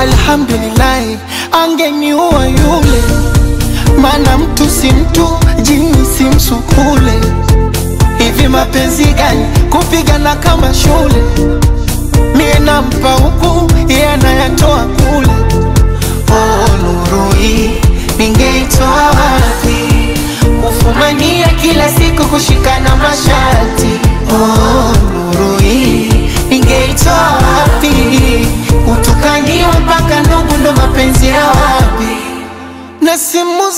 Alhamdulillah, angeniua yule. Mana mtu si mtu, jini si msukule. Hivi mapenzi gani kupigana kama shule? Mie nampa huku, yeye anayatoa kule. Oh, nuru hii ningeitoa wapi? Kufumania kila siku kushikana mashati. Oh, nuru hii ningeitoa wapi? Kutukaniwa mpaka ndugu ndo mapenzi ya wapi? Na simu